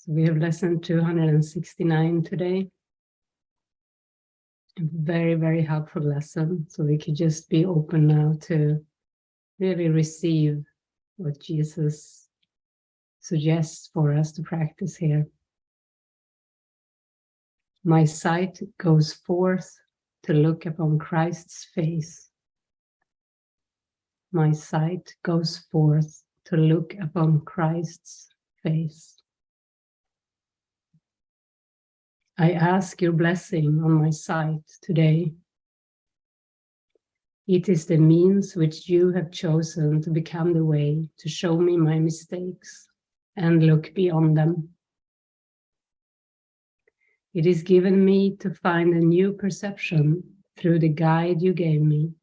So we have lesson 269 today. A very, very helpful lesson. So we could just be open now to really receive what Jesus suggests for us to practice here. My sight goes forth to look upon Christ's face. My sight goes forth to look upon Christ's face. I ask your blessing on my sight today. It is the means which you have chosen to become the way to show me my mistakes and look beyond them. It is given me to find a new perception through the guide you gave me,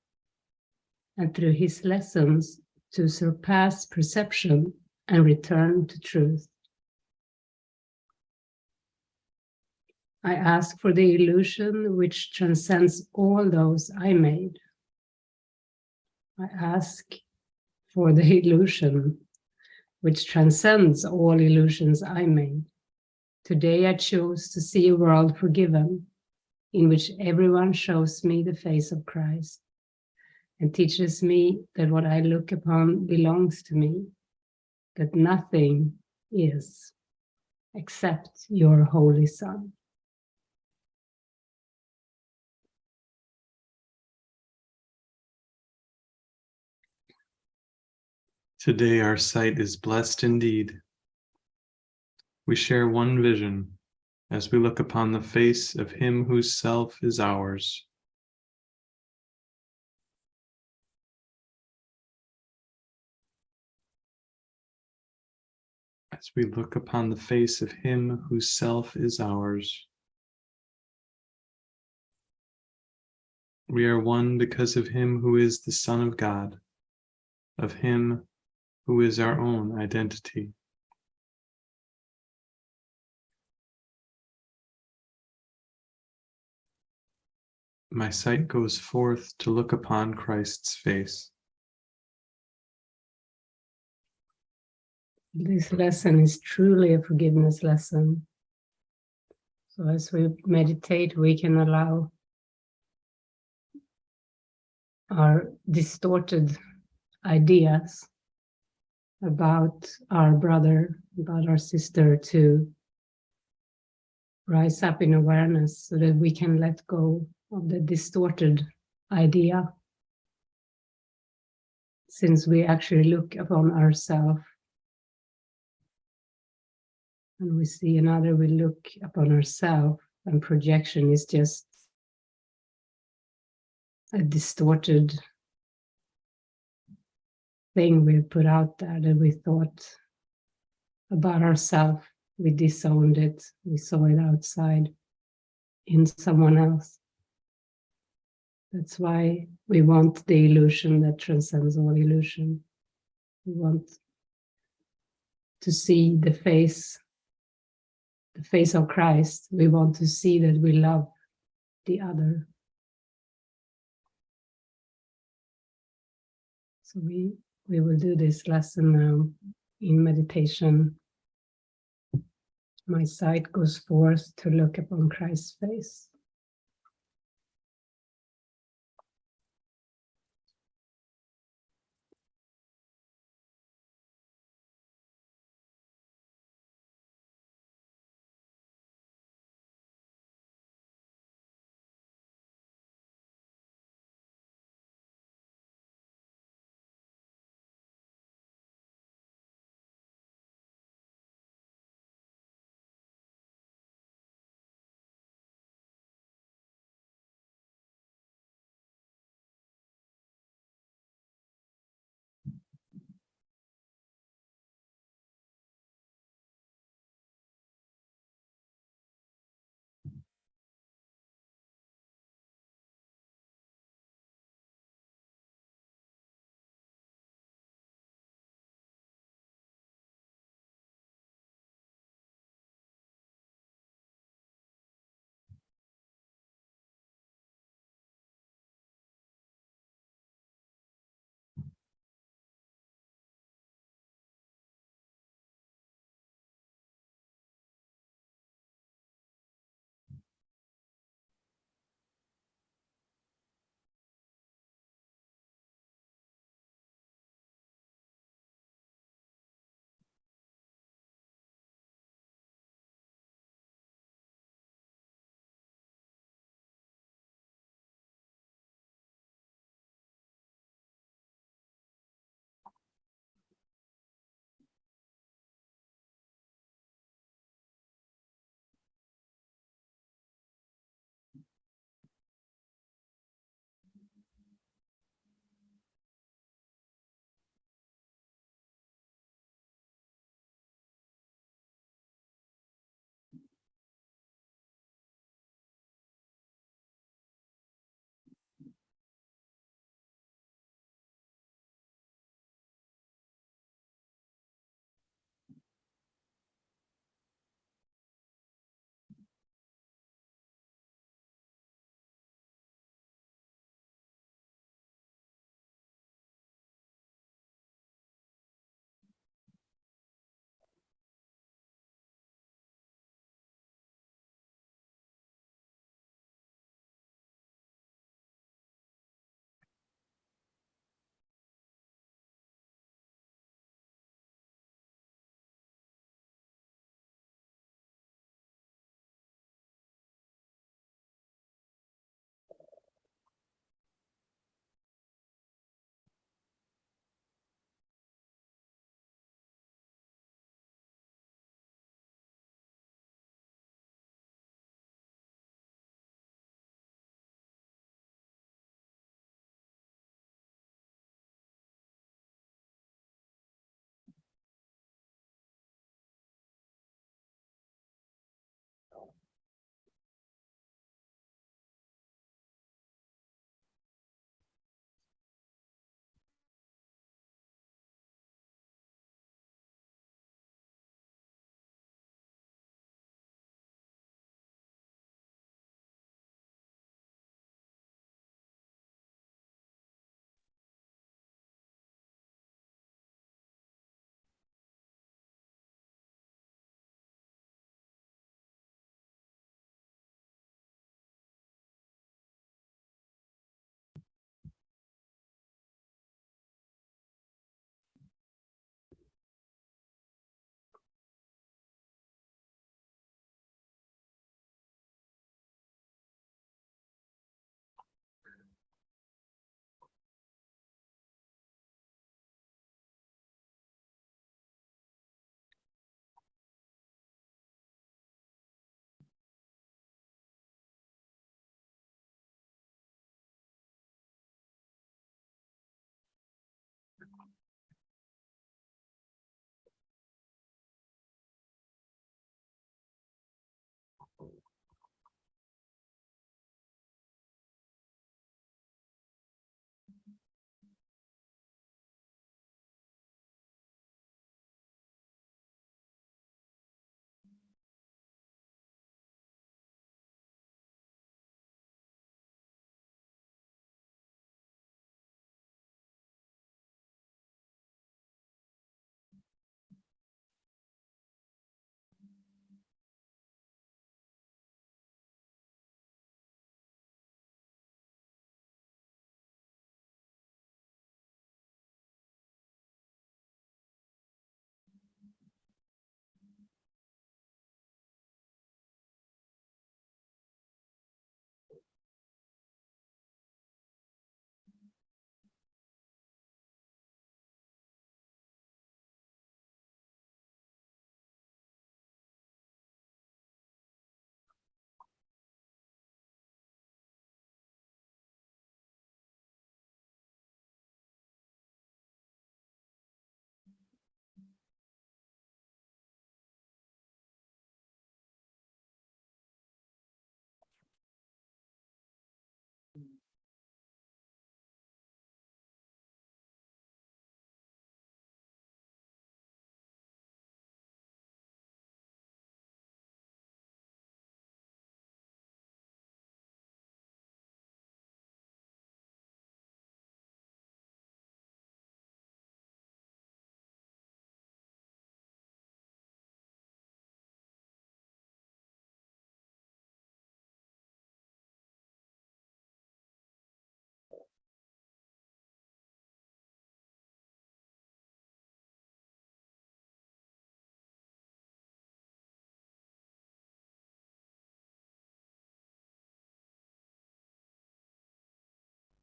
and through his lessons to surpass perception and return to truth. I ask for the illusion which transcends all those I made. I ask for the illusion which transcends all illusions I made. Today I choose to see a world forgiven, in which everyone shows me the face of Christ and teaches me that what I look upon belongs to me, that nothing is except your Holy Son. Today our sight is blessed indeed. We share one vision as we look upon the face of him whose self is ours. As we look upon the face of him whose self is ours. We are one because of him who is the Son of God, of him who is our own identity. My sight goes forth to look upon Christ's face. This lesson is truly a forgiveness lesson. So as we meditate, we can allow our distorted ideas about our brother, about our sister, to rise up in awareness so that we can let go of the distorted idea, since we actually look upon ourselves and we see another, we look upon ourselves, and projection is just a distorted thing we put out there that we thought about ourselves. We disowned it, we saw it outside in someone else. That's why we want the illusion that transcends all illusion. We want to see the face of Christ. We want to see that we love the other. So we will do this lesson now in meditation. My sight goes forth to look upon Christ's face.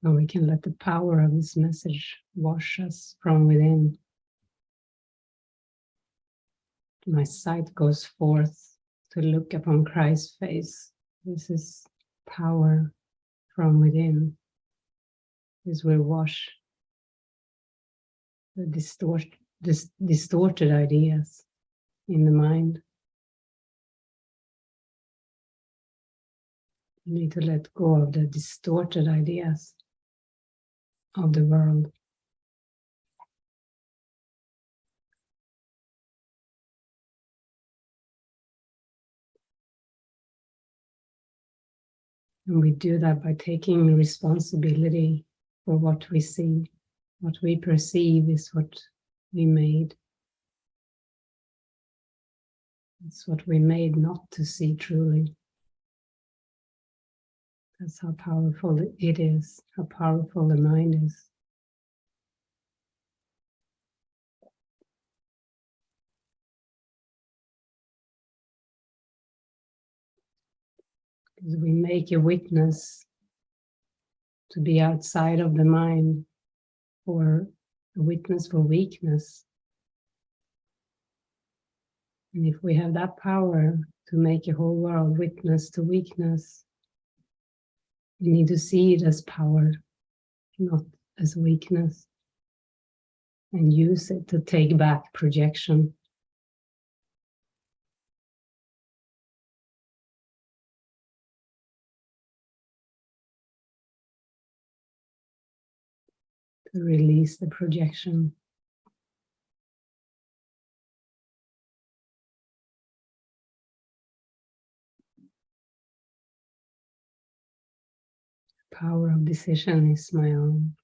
And we can let the power of this message wash us from within. My sight goes forth to look upon Christ's face. This is power from within. This will wash the distorted ideas in the mind. You need to let go of the distorted ideas of the world. And we do that by taking responsibility for what we see. What we perceive is what we made. It's what we made not to see truly. That's how powerful it is, how powerful the mind is. Because we make a witness to be outside of the mind, or a witness for weakness. And if we have that power to make a whole world witness to weakness, we need to see it as power, not as weakness, and use it to take back projection. To release the projection. The power of decision is my own.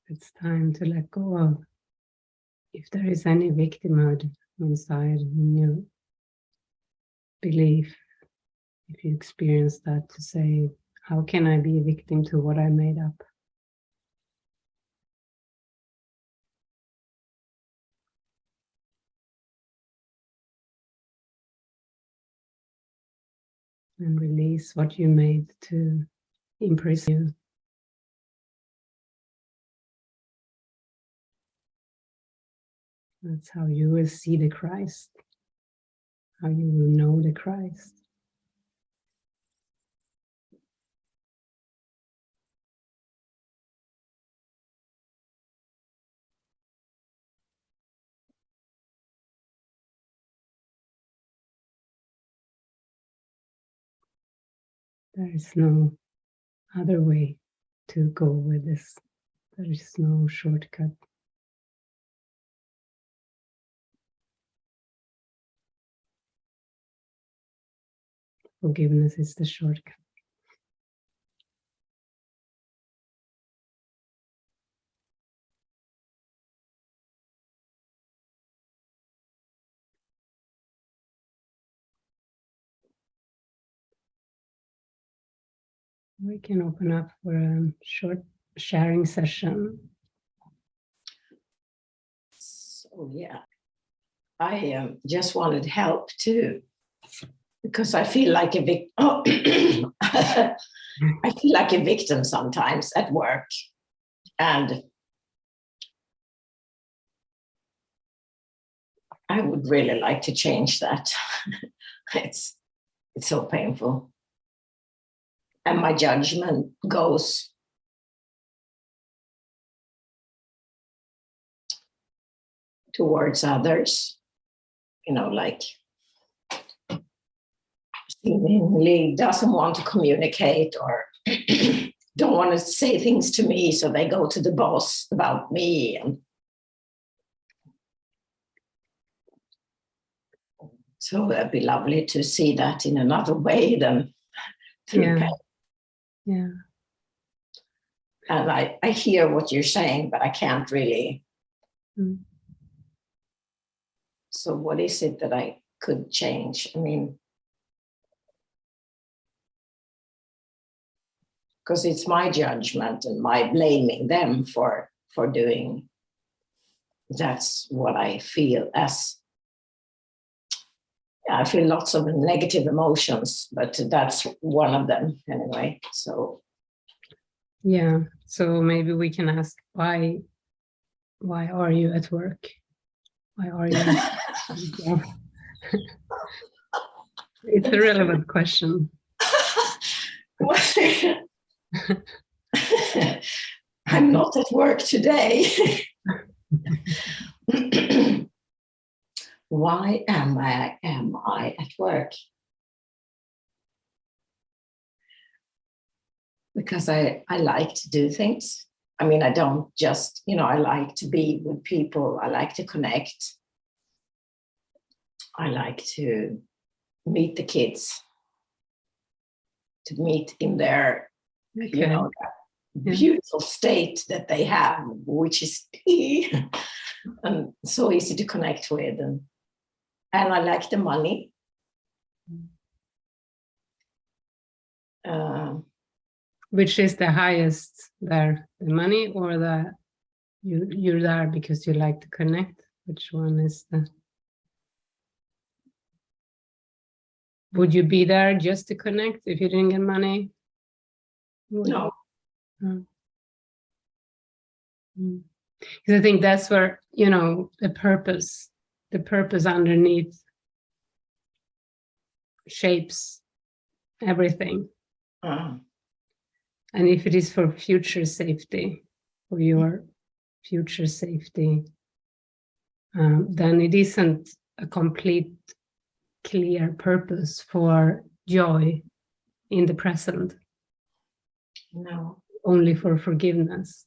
It's time to let go of, if there is any victimhood inside in your belief, if you experience that, to say, how can I be a victim to what I made up? And release what you made to imprison you. That's how you will see the Christ, how you will know the Christ. There is no other way to go with this. There is no shortcut. Forgiveness is the shortcut. We can open up for a short sharing session. So yeah, I just wanted help too, because I feel like a victim. I feel like a victim sometimes at work, and I would really like to change that. It's so painful, and my judgment goes towards others, like seemingly doesn't want to communicate or don't want to say things to me, so they go to the boss about me. And So it'd be lovely to see that in another way than through pain. Yeah. And I hear what you're saying, but I can't really. So what is it that I could change? I mean, because it's my judgment and my blaming them for doing. That's what I feel as. Yeah, I feel lots of negative emotions, but that's one of them anyway. So yeah. So maybe we can ask why are you at work? Why are you? Yeah. It's a relevant question. I'm not at work today. Why am I at work? Because I like to do things. I mean, I don't just, I like to be with people. I like to connect. I like to meet the kids, to meet in their, that beautiful state that they have, which is and so easy to connect with. And I like the money. Which is the highest there, the money or you're there because you like to connect? Which one is the? Would you be there just to connect if you didn't get money? No. Because I think that's where, the purpose underneath shapes everything. And if it is for future safety, for your future safety, then it isn't a complete, clear purpose for joy in the present. No. Only for forgiveness.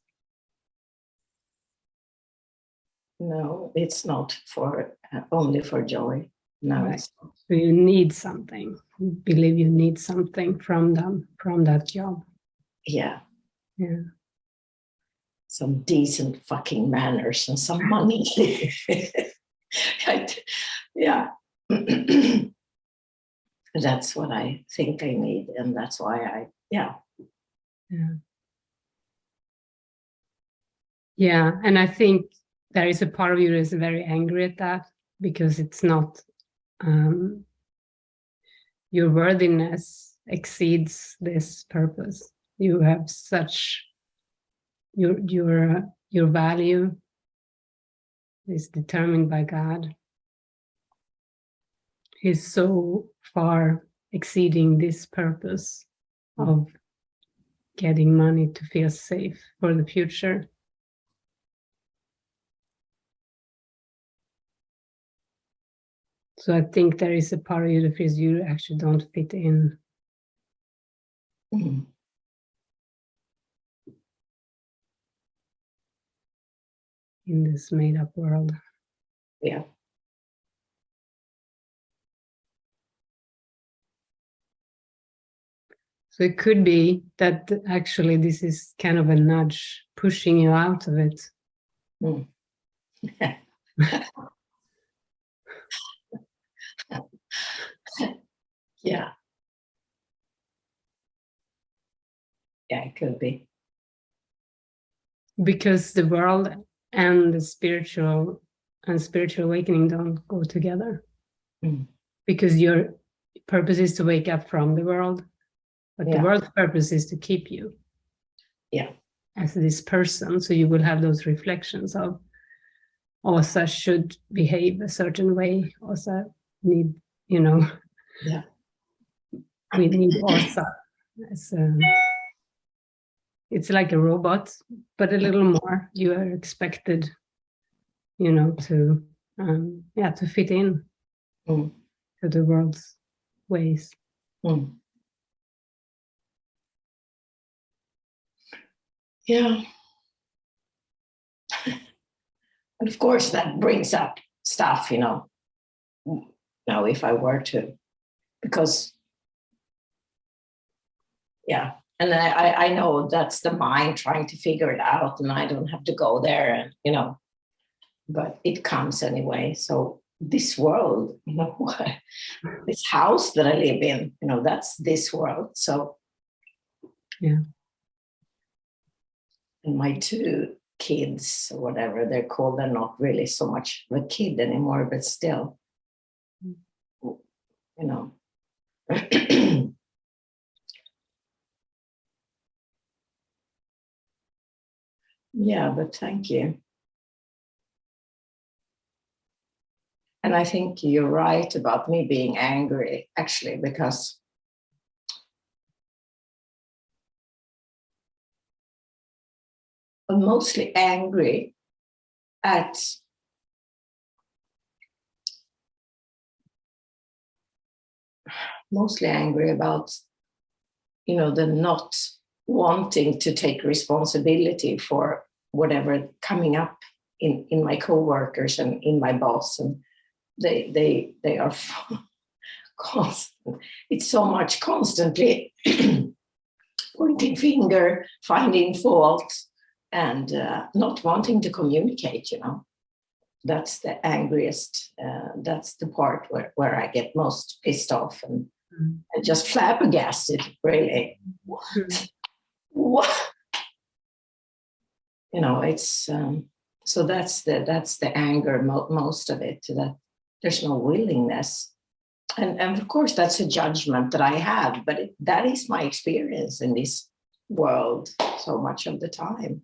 No, it's not for only for joy. No, right. It's not. So you need something. You believe you need something from them, from that job. Yeah. Yeah. Some decent fucking manners and some money. Yeah. That's what I think I need. And that's why Yeah. And I think there is a part of you that is very angry at that because it's not, your worthiness exceeds this purpose. You have such, your value is determined by God, is so far exceeding this purpose of getting money to feel safe for the future. So I think there is a part of you that feels you actually don't fit in. Mm-hmm. In this made-up world. Yeah. So it could be that actually this is kind of a nudge pushing you out of it. Mm. Yeah. Yeah, it could be. Because the world and the spiritual awakening don't go together. Because your purpose is to wake up from the world, but the world's purpose is to keep you as this person. So you will have those reflections of Åsa should behave a certain way. Åsa need, we need Åsa as it's like a robot, but a little more. You are expected, to fit in to the world's ways. Yeah. And of course, that brings up stuff, now if I were to, because, yeah. And I know that's the mind trying to figure it out, and I don't have to go there, and, you know, but it comes anyway. So this world, you know, this house that I live in, you know, that's this world. So, yeah. And my 2 kids, or whatever they're called, they're not really so much of a kid anymore, but still, you know. Yeah, but thank you. And I think you're right about me being angry, actually, because I'm mostly angry at about, you know, the not wanting to take responsibility for whatever coming up in my coworkers and in my boss, and they are constant. It's so much constantly pointing finger, finding fault, and not wanting to communicate. You know, that's the angriest. That's the part where I get most pissed off and just flabbergasted. Really, what? You know, it's so that's the anger, most of it, that there's no willingness, and of course that's a judgment that I have, but that is my experience in this world so much of the time.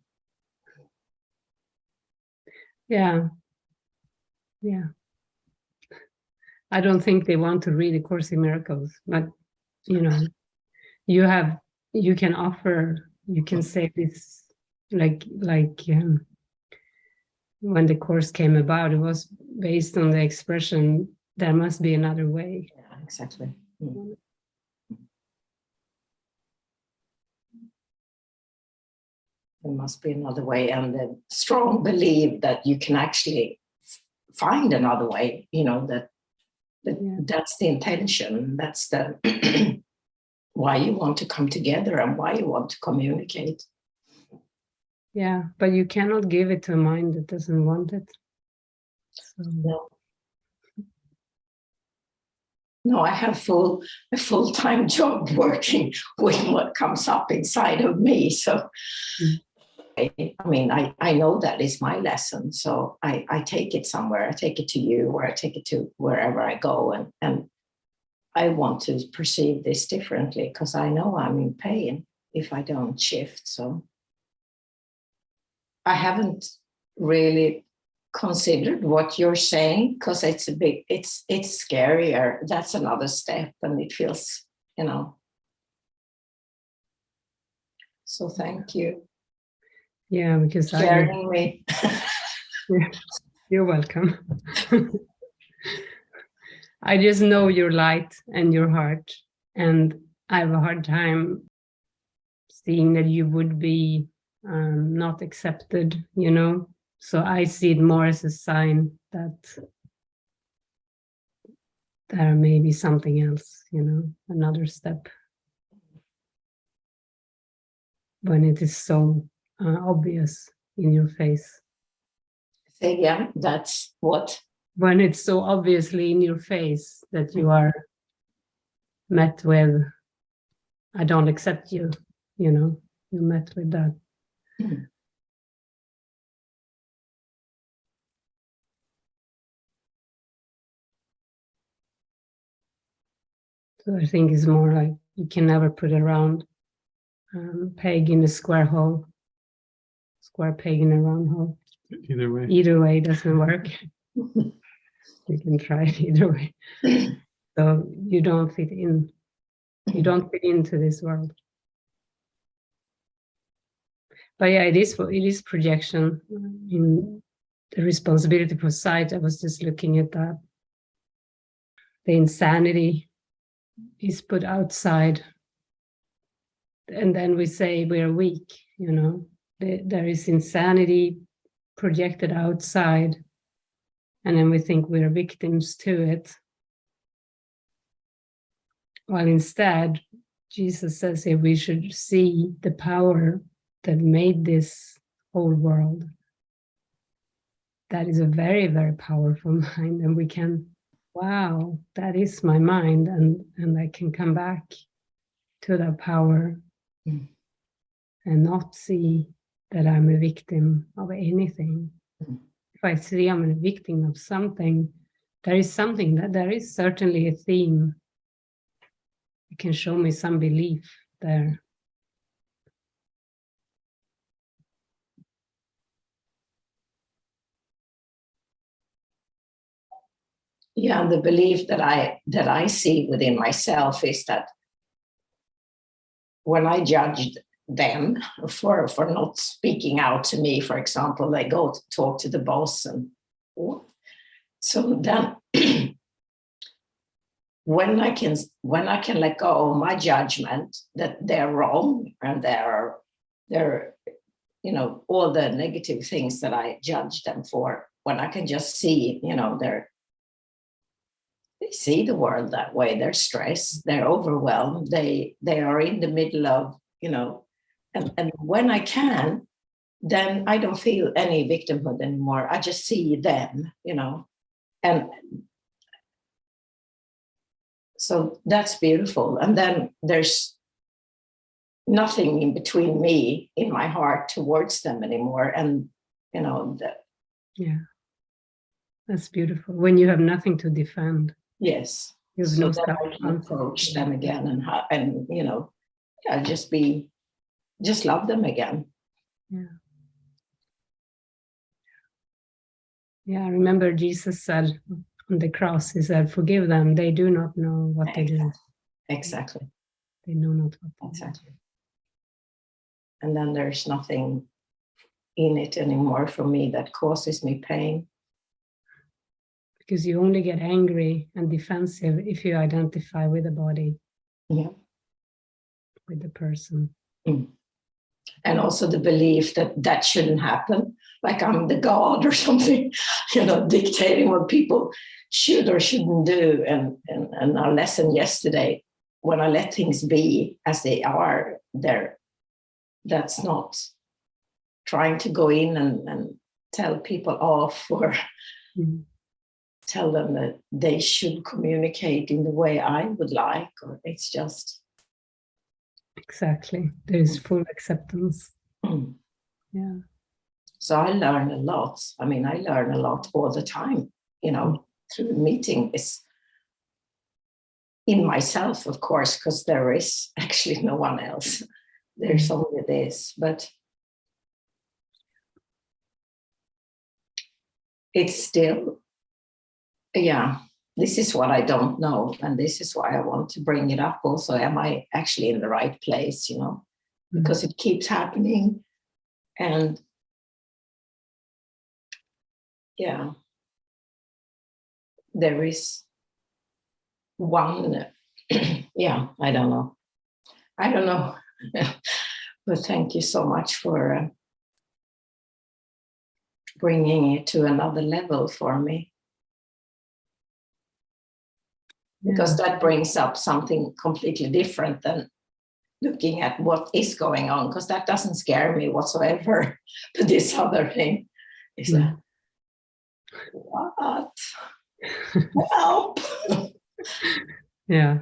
Yeah. I don't think they want to read A Course in Miracles, but, you know, you can offer, you can say this, like when the Course came about, it was based on the expression, there must be another way. Yeah, exactly. Mm. There must be another way, and the strong belief that you can actually find another way, you know, that's the intention, that's the why you want to come together and why you want to communicate. Yeah, but you cannot give it to a mind that doesn't want it. So. No, I have a full-time job working with what comes up inside of me. So, I mean, I know that is my lesson. So I take it somewhere. I take it to you, or I take it to wherever I go. And I want to perceive this differently, because I know I'm in pain if I don't shift. So I haven't really considered what you're saying, because it's scarier. That's another step, and it feels, you know. So thank you. Yeah, because sharing me. You're welcome. I just know your light and your heart, and I have a hard time seeing that you would be not accepted, you know. So I see it more as a sign that there may be something else, you know, another step. When it is so obvious in your face. Say again, that's what? When it's so obviously in your face that you are met with, I don't accept you, you know, you're met with that. Mm. So I think it's more like you can never put a round peg in a square hole, square peg in a round hole. Either way doesn't work. You can try it either way. So you don't fit in. You don't fit into this world. But yeah, it is projection in the responsibility for sight. I was just looking at that. The insanity is put outside, and then we say we're weak, you know. There is insanity projected outside, and then we think we're victims to it. Well, instead, Jesus says here we should see the power that made this whole world. That is a very, very powerful mind, and we can, wow, that is my mind, and I can come back to that power and not see that I'm a victim of anything. If I see I'm a victim of something, there is certainly a theme. You can show me some belief there. Yeah, the belief that I see within myself is that when I judged them for not speaking out to me, for example, they go to talk to the boss, and so then when I can let go of my judgment that they're wrong and they're all the negative things that I judge them for, when I can just see, they see the world that way. They're stressed, they're overwhelmed, they are in the middle of, and when I can, then I don't feel any victimhood anymore. I just see them, and so that's beautiful. And then there's nothing in between me in my heart towards them anymore. And, yeah, that's beautiful. When you have nothing to defend. Yes. You have so no then I can approach them again and just love them again. Yeah. Yeah, I remember Jesus said on the cross, he said, forgive them, they do not know what they do. Exactly. They know not what they Exactly. And then there's nothing in it anymore for me that causes me pain. Because you only get angry and defensive if you identify with the body. Yeah. With the person. Mm. And also the belief that shouldn't happen, like I'm the God or something, dictating what people should or shouldn't do. And our lesson yesterday, when I let things be as they are, that's not trying to go in and tell people off or tell them that they should communicate in the way I would like, or it's just. Exactly. There is full acceptance. Yeah. So I learn a lot. I mean, I learn a lot all the time, through meeting this in myself, of course, because there is actually no one else. There's only this, but it's still, this is what I don't know. And this is why I want to bring it up also. Am I actually in the right place, because it keeps happening. And there is one, I don't know. But thank you so much for bringing it to another level for me. Because that brings up something completely different than looking at what is going on, because that doesn't scare me whatsoever. But this other thing is that, what? Help! Yeah.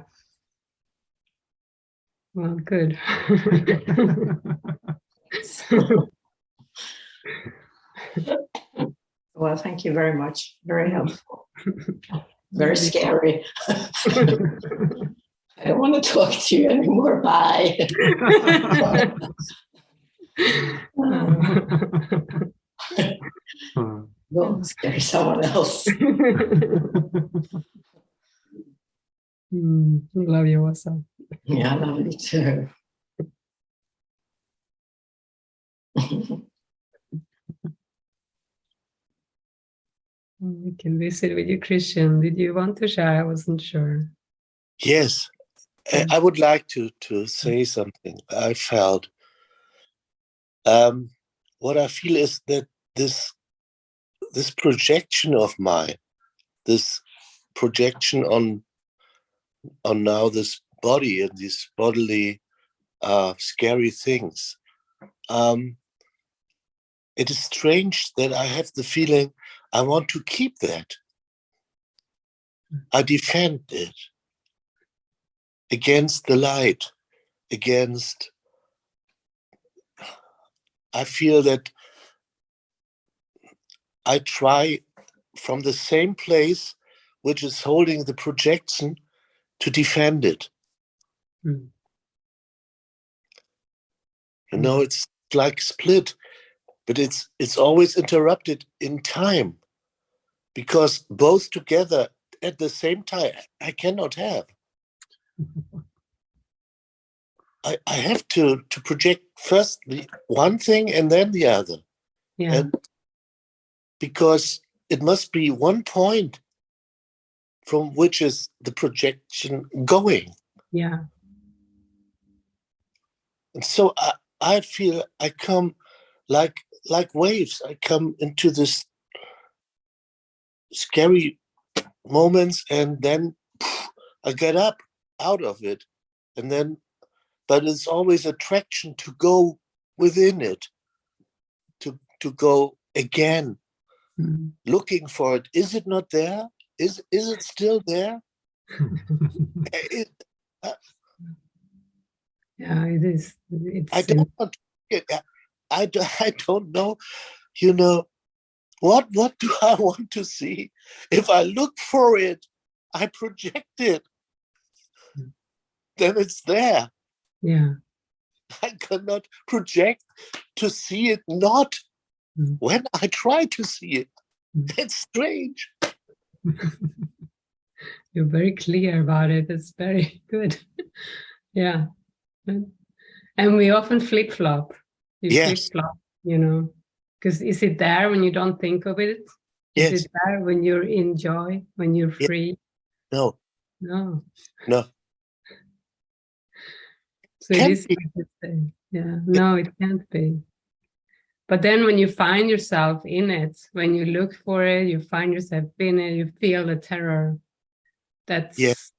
Well, good. Well, thank you very much. Very helpful. Very scary. I don't want to talk to you anymore. Bye. Go scare someone else. Love you also. Yeah, I love you too. We can visit with you, Christian. Did you want to share? I wasn't sure. Yes, I would like to say something. I felt what I feel is that this projection of mine, this projection on now this body and these bodily scary things. It is strange that I have the feeling I want to keep that. I defend it against the light, I feel that I try from the same place which is holding the projection to defend it. Mm. You know, it's like split, but it's always interrupted in time, because both together at the same time I cannot have. I have to project first the one thing and then the other. Yeah. And because it must be one point from which is the projection going. Yeah. And so I feel I come like waves. I come into this scary moments, and then I get up out of it. And then, but it's always attraction to go within it, to go again, looking for it. Is it not there? Is it still there? Yeah, it is. It's I don't want to, I don't know, you know, what do I want to see? If I look for it, I project it. Then it's there. Yeah. I cannot project to see it not when I try to see it. That's strange. You're very clear about it. It's very good. Yeah. And we often flip-flop. Yes. Flip-flop, you know, because is it there when you don't think of it? Yes. Is it there when you're in joy, when you're free? No. No. No. So it is, yeah, no, it can't be. But then when you find yourself in it, when you look for it, you find yourself in it, you feel the terror. That's yes.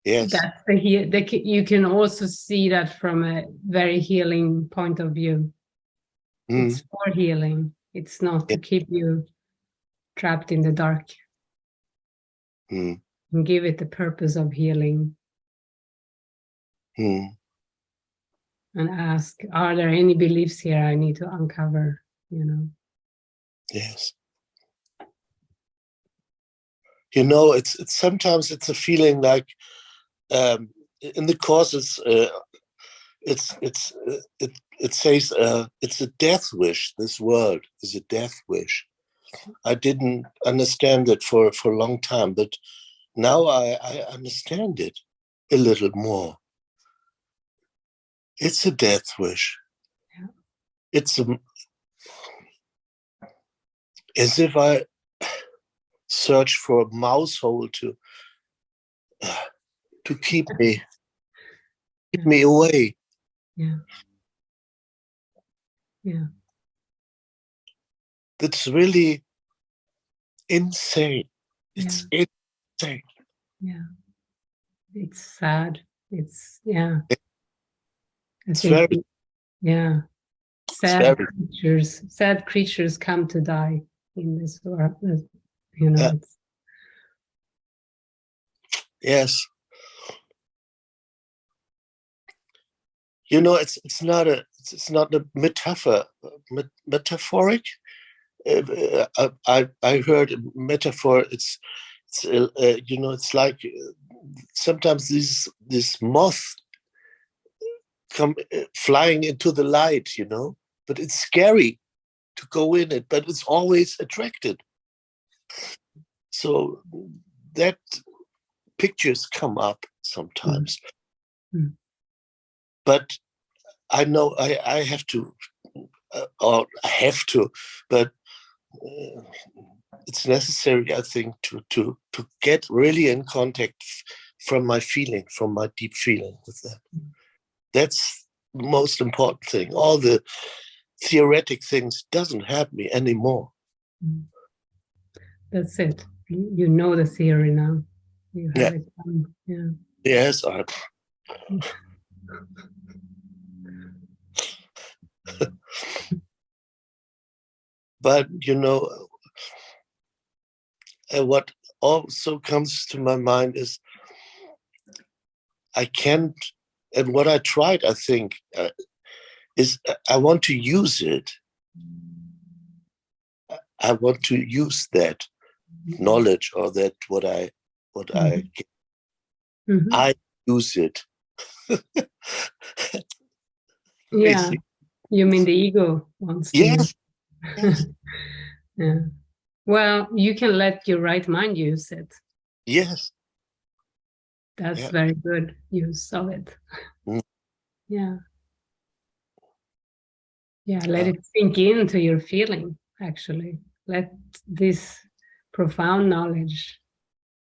That's you can also see that from a very healing point of view. It's for healing. It's not to keep you trapped in the dark. And give it the purpose of healing. And ask, are there any beliefs here I need to uncover? You know. Yes. You know, it's sometimes it's a feeling like in the courses it says it's a death wish. This world is a death wish. I didn't understand it for a long time, but now I understand it a little more. It's a death wish. Yeah. It's as if I search for a mouse hole to keep me away. Yeah. Yeah. That's really insane. It's insane. Yeah. It's sad. It's It's very, yeah. Sad creatures come to die in this world. You know. Yes. You know, it's not a metaphoric. I heard a metaphor. It's you know, it's like sometimes this moth come flying into the light, you know, but it's scary to go in it, but it's always attracted. So that pictures come up sometimes. But I know I have to, or I have to, but it's necessary, I think, to get really in contact from my feeling, from my deep feeling with that. That's the most important thing. All the theoretic things doesn't have me anymore. That's it. You know the theory now. You have it done. Yeah. Yes, But what also comes to my mind is I can't, and what I tried, I think, is I want to use it. I want to use that knowledge, or that what I get. Mhm. I use it. Yeah, Crazy. you mean the ego wants to Yes. Yes. yeah. Well, you can let your right mind use it. Yes. That's Yeah. very good use of it. Mm. Yeah. Yeah, let it sink into your feeling, actually. Let this profound knowledge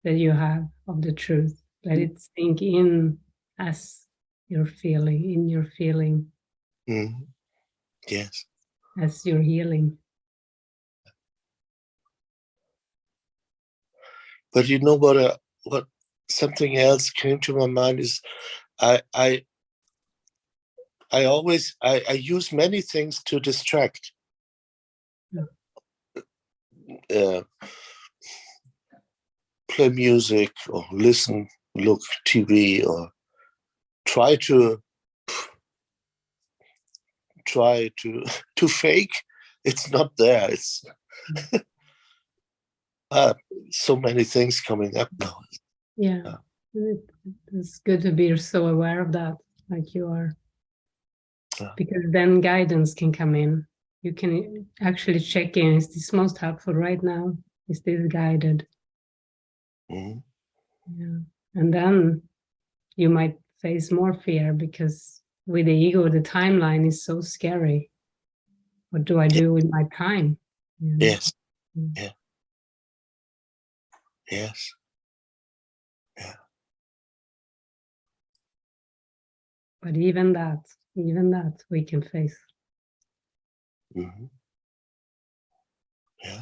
that you have of the truth, let it sink in as your feeling, in your feeling, Mm. Yes. as your healing. But what something else came to my mind is I always use many things to distract. Play music, or listen, look TV, or try to to fake. It's not there. It's so many things coming up now. Yeah. It's good to be so aware of that, like you are. Because then guidance can come in. You can actually check in, is this most helpful right now? Is this guided? Mm-hmm. Yeah. And then you might face more fear, because with the ego, the timeline is so scary. What do I do with my time? Yes. Mm. Yeah. Yes. Yeah. But even that we can face. Mm-hmm. Yeah.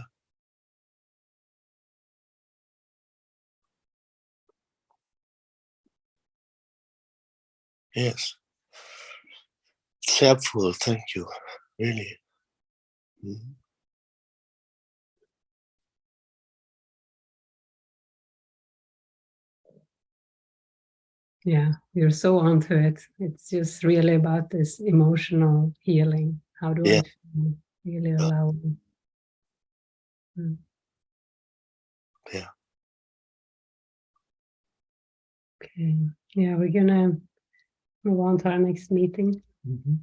Yes. It's helpful. Thank you. Really. Mm-hmm. Yeah, you're so onto it. It's just really about this emotional healing. How do Yeah. I feel? Really allow me. Mm. Yeah. Okay. Yeah, we're gonna move on to our next meeting. Mhm.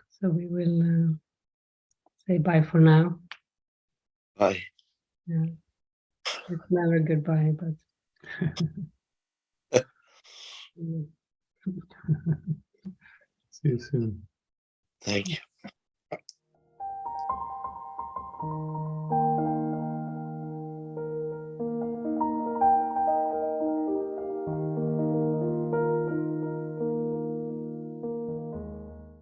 So we will say bye for now. Bye. Yeah. It's never goodbye, but See you soon. Thank you.